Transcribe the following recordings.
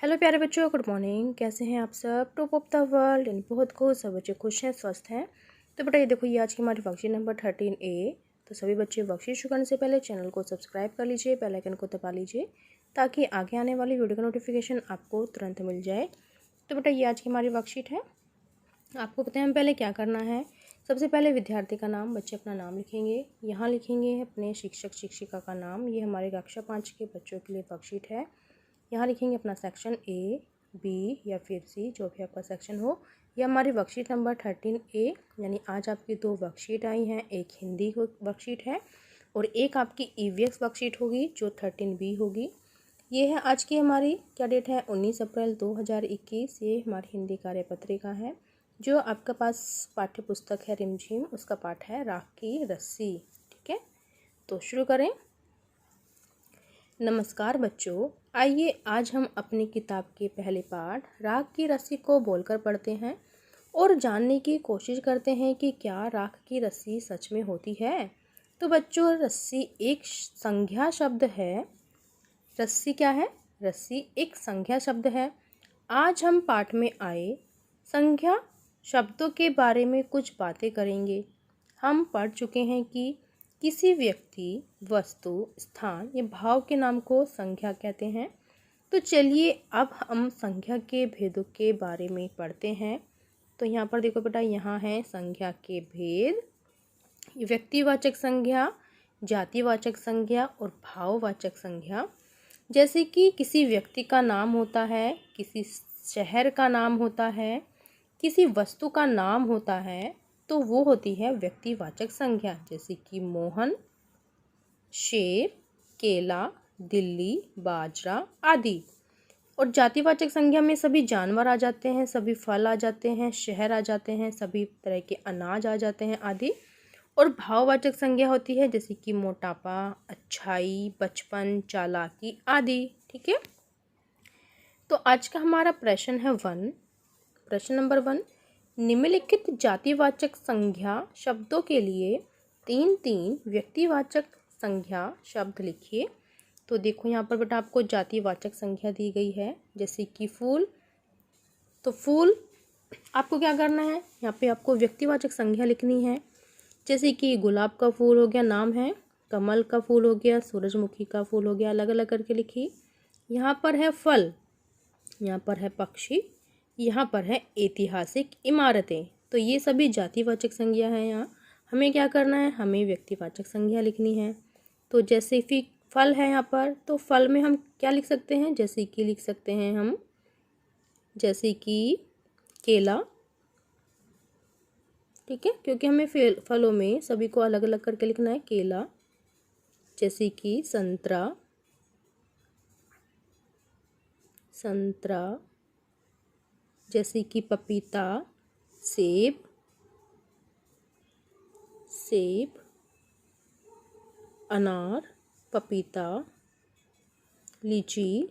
Hello प्यारे बच्चों, good morning. कैसे हैं आप सब? टॉप ऑफ द वर्ल्ड यानी बहुत खुश, सब बच्चे खुश हैं, स्वस्थ हैं। तो बेटा ये देखो, ये आज की हमारी वर्कशीट नंबर 13A। तो सभी बच्चे वर्कशीट शुरू करने से पहले चैनल को सब्सक्राइब कर लीजिए, बेल आइकन को दबा लीजिए ताकि आगे आने वाली वीडियो का नोटिफिकेशन आपको तुरंत मिल जाए। तो बेटा ये आज की हमारी वर्कशीट है। आपको पता है हम पहले क्या करना है। सबसे पहले विद्यार्थी का नाम, बच्चे अपना नाम लिखेंगे। यहाँ लिखेंगे अपने शिक्षक शिक्षिका का नाम। ये हमारे कक्षा 5 के बच्चों के लिए वर्कशीट है। यहाँ लिखेंगे अपना सेक्शन A, B या फिर C, जो भी आपका सेक्शन हो। ये हमारी वर्कशीट नंबर 13A यानी आज आपकी 2 वर्कशीट आई हैं। एक हिंदी वर्कशीट है और एक आपकी EVX वर्कशीट होगी जो 13B होगी। ये है आज की हमारी क्या डेट है, 19 अप्रैल 2021। ये हमारी हिंदी कार्यपत्रिका है। जो आपके पास पाठ्य पुस्तक है रिमझिम, उसका पाठ है राख की रस्सी। ठीक है, तो शुरू करें। नमस्कार बच्चों, आइए आज हम अपनी किताब के पहले पाठ राख की रस्सी को बोलकर पढ़ते हैं और जानने की कोशिश करते हैं कि क्या राख की रस्सी सच में होती है। तो बच्चों, रस्सी एक संज्ञा शब्द है। रस्सी क्या है? रस्सी एक संज्ञा शब्द है। आज हम पाठ में आए संज्ञा शब्दों के बारे में कुछ बातें करेंगे। हम पढ़ चुके हैं कि किसी व्यक्ति, वस्तु, स्थान या भाव के नाम को संज्ञा कहते हैं। तो चलिए अब हम संज्ञा के भेदों के बारे में पढ़ते हैं। तो यहाँ पर देखो बेटा, यहाँ है संज्ञा के भेद। व्यक्तिवाचक संज्ञा, जातिवाचक संज्ञा और भाववाचक संज्ञा। जैसे कि किसी व्यक्ति का नाम होता है, किसी शहर का नाम होता है, किसी वस्तु का नाम होता है, तो वो होती है व्यक्तिवाचक संज्ञा। जैसे कि मोहन, सेब, केला, दिल्ली, बाजरा आदि। और जातिवाचक संज्ञा में सभी जानवर आ जाते हैं, सभी फल आ जाते हैं, शहर आ जाते हैं, सभी तरह के अनाज आ जाते हैं आदि। और भाववाचक संज्ञा होती है जैसे कि मोटापा, अच्छाई, बचपन, चालाकी आदि। ठीक है, तो आज का हमारा प्रश्न है प्रश्न नंबर 1। निम्नलिखित जातिवाचक संज्ञा शब्दों के लिए 3 व्यक्तिवाचक संज्ञा शब्द लिखिए। तो देखो यहाँ पर बेटा आपको जातिवाचक संज्ञा दी गई है। जैसे कि फूल, तो फूल आपको क्या करना है, यहाँ पे आपको व्यक्तिवाचक संज्ञा लिखनी है। जैसे कि गुलाब का फूल हो गया, नाम है। कमल का फूल हो गया, सूरजमुखी का फूल हो गया, अलग अलग करके लिखिए। यहाँ पर है फल, यहाँ पर है पक्षी, यहाँ पर है ऐतिहासिक इमारतें। तो ये सभी जातिवाचक संज्ञा है। यहाँ हमें क्या करना है, हमें व्यक्तिवाचक संज्ञा लिखनी है। तो जैसे कि फल है यहाँ पर, तो फल में हम क्या लिख सकते हैं, जैसे कि लिख सकते हैं हम, जैसे कि केला। ठीक है, क्योंकि हमें फलों में सभी को अलग अलग करके लिखना है। केला, जैसे कि संतरा, जैसे कि पपीता, सेब, अनार, पपीता, लीची,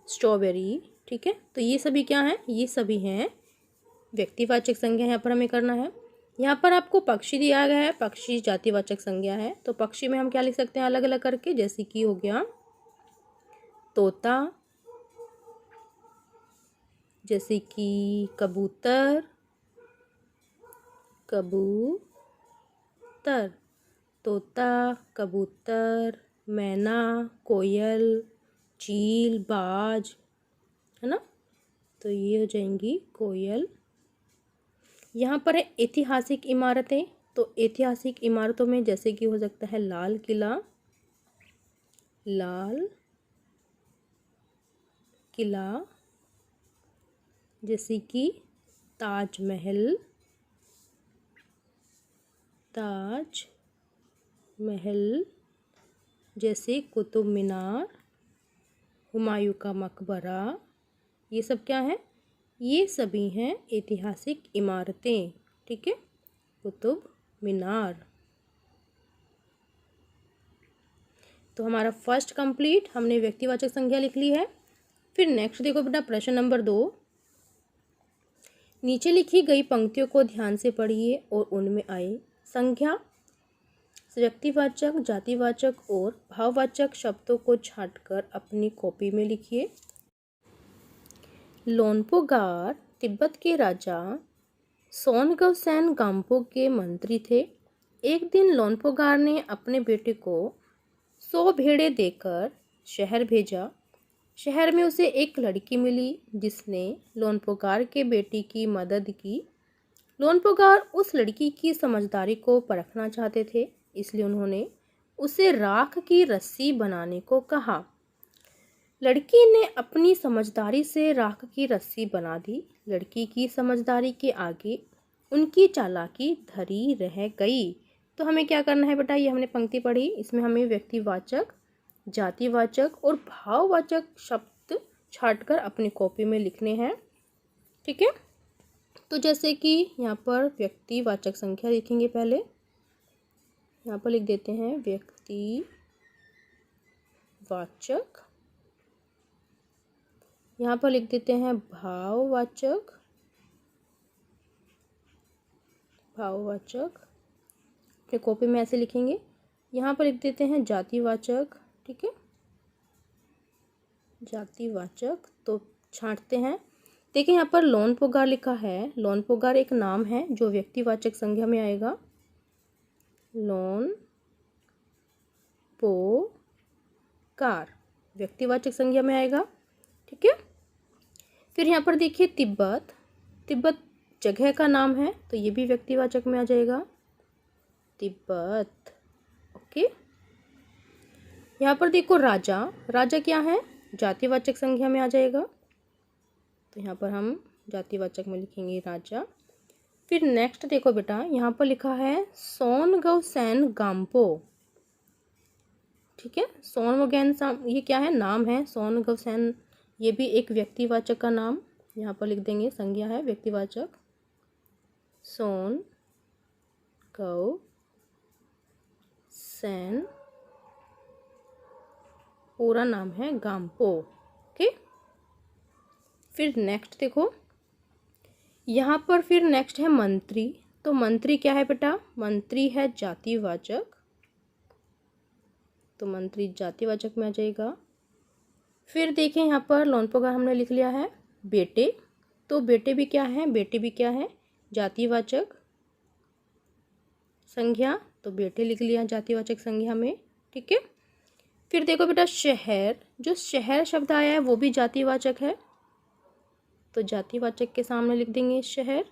स्ट्रॉबेरी। ठीक है, तो ये सभी क्या हैं, ये सभी हैं व्यक्तिवाचक संज्ञा। यहाँ पर हमें करना है। यहाँ पर आपको पक्षी दिया गया है, पक्षी जातिवाचक संज्ञा है। तो पक्षी में हम क्या लिख सकते हैं अलग अलग करके, जैसे कि हो गया तोता, जैसे कि कबूतर, तोता, कबूतर, मैना, कोयल, चील, बाज, है ना। तो ये हो जाएंगी कोयल। यहाँ पर है ऐतिहासिक इमारतें। तो ऐतिहासिक इमारतों में जैसे कि हो सकता है लाल किला, जैसे कि ताजमहल, जैसे कुतुब मीनार, हुमायूं का मकबरा। ये सब क्या है, ये सभी हैं ऐतिहासिक इमारतें। ठीक है, कुतुब मीनार। तो हमारा फर्स्ट कंप्लीट, हमने व्यक्तिवाचक संज्ञा लिख ली है। फिर नेक्स्ट देखो बेटा, प्रश्न नंबर 2। नीचे लिखी गई पंक्तियों को ध्यान से पढ़िए और उनमें आए संज्ञा, व्यक्तिवाचक, जातिवाचक और भाववाचक शब्दों को छांटकर अपनी कॉपी में लिखिए। लोनपोगार तिब्बत के राजा सोनगवसेन गाम्पो के मंत्री थे। एक दिन लोनपोगार ने अपने बेटे को 100 भेड़ें देकर शहर भेजा। शहर में उसे एक लड़की मिली जिसने लोनपोगार के बेटे की मदद की। लोनपोगार उस लड़की की समझदारी को परखना चाहते थे, इसलिए उन्होंने उसे राख की रस्सी बनाने को कहा। लड़की ने अपनी समझदारी से राख की रस्सी बना दी। लड़की की समझदारी के आगे उनकी चालाकी धरी रह गई। तो हमें क्या करना है बेटा, ये हमने पंक्ति पढ़ी, इसमें हमें व्यक्तिवाचक, जातिवाचक और भाववाचक शब्द छांटकर अपनी कॉपी में लिखने हैं। ठीक है, तो जैसे कि यहाँ पर व्यक्तिवाचक संख्या लिखेंगे। पहले यहाँ पर लिख देते हैं व्यक्तिवाचक, यहाँ पर लिख देते हैं भाववाचक, अपने कॉपी में ऐसे लिखेंगे। यहाँ पर लिख देते हैं जातिवाचक। ठीक है, जातिवाचक, तो छांटते हैं। देखिए यहाँ पर लोनपोगार लिखा है। लोनपोगार एक नाम है जो व्यक्तिवाचक संज्ञा में आएगा। लोनपोगार व्यक्तिवाचक संज्ञा में आएगा। ठीक है, फिर यहाँ पर देखिए तिब्बत, तिब्बत जगह का नाम है, तो ये भी व्यक्तिवाचक में आ जाएगा, तिब्बत। ओके, यहाँ पर देखो राजा, राजा क्या है, जातिवाचक संज्ञा में आ जाएगा, तो यहाँ पर हम जातिवाचक में लिखेंगे राजा। फिर नेक्स्ट देखो बेटा, यहाँ पर लिखा है सोनगवसेन गाम्पो। ठीक है, सोनगवसेन ये क्या है, नाम है। सोनगवसेन ये भी एक व्यक्तिवाचक का नाम, यहाँ पर लिख देंगे, संज्ञा है व्यक्तिवाचक। सोनगवसेन पूरा नाम है गाम्पो। ओके, फिर नेक्स्ट देखो, यहाँ पर फिर नेक्स्ट है मंत्री। तो मंत्री क्या है बेटा, मंत्री है जातिवाचक, तो मंत्री जातिवाचक में आ जाएगा। फिर देखें यहाँ पर लोनपोगार हमने लिख लिया है। बेटे, तो बेटे भी क्या है, बेटे भी क्या है, जातिवाचक संज्ञा, तो बेटे लिख लिया जातिवाचक संज्ञा में। ठीक है, फिर देखो बेटा शहर, जो शहर शब्द आया है वो भी जातिवाचक है, तो जातिवाचक के सामने लिख देंगे शहर।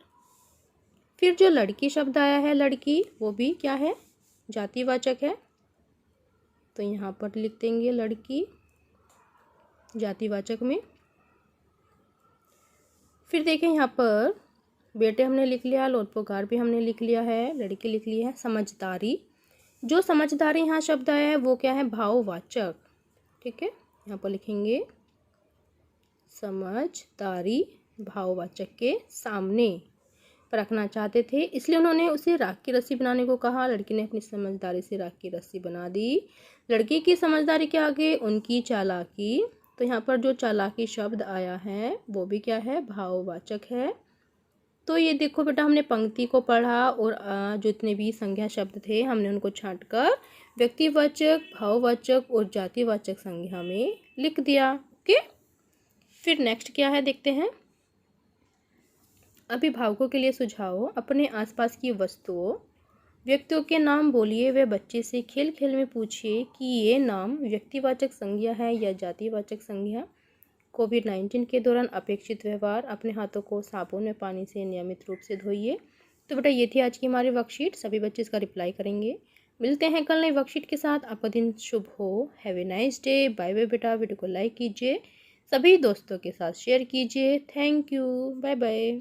फिर जो लड़की शब्द आया है, लड़की, वो भी क्या है, जातिवाचक है, तो यहाँ पर लिख देंगे लड़की जातिवाचक में। फिर देखें यहाँ पर बेटे हमने लिख लिया, लोनपोगार भी हमने लिख लिया है, लड़की लिख ली है। समझदारी, जो समझदारी यहाँ शब्द आया है वो क्या है, भाववाचक। ठीक है, यहाँ पर लिखेंगे समझदारी, भाववाचक के सामने परखना चाहते थे, इसलिए उन्होंने उसे राख की रस्सी बनाने को कहा। लड़की ने अपनी समझदारी से राख की रस्सी बना दी। लड़की की समझदारी के आगे उनकी चालाकी, तो यहाँ पर जो चालाकी शब्द आया है वो भी क्या है, भाववाचक है। तो ये देखो बेटा, हमने पंक्ति को पढ़ा और जितने भी संज्ञा शब्द थे हमने उनको छांटकर व्यक्तिवाचक, भाववाचक और जातिवाचक संज्ञा में लिख दिया। ओके, फिर नेक्स्ट क्या है देखते हैं। अभिभावकों के लिए सुझाव, अपने आसपास की वस्तुओं, व्यक्तियों के नाम बोलिए व बच्चे से खेल खेल में पूछिए कि ये नाम व्यक्तिवाचक संज्ञा है या जातिवाचक संज्ञा। कोविड-19 के दौरान अपेक्षित व्यवहार, अपने हाथों को साबुन में पानी से नियमित रूप से धोइए। तो बेटा ये थी आज की हमारी वर्कशीट, सभी बच्चे इसका रिप्लाई करेंगे। मिलते हैं कल नई वर्कशीट के साथ। आपका दिन शुभ हो। Have a nice day. Bye bye बेटा। वीडियो को लाइक कीजिए, सभी दोस्तों के साथ शेयर कीजिए। Thank you, bye bye.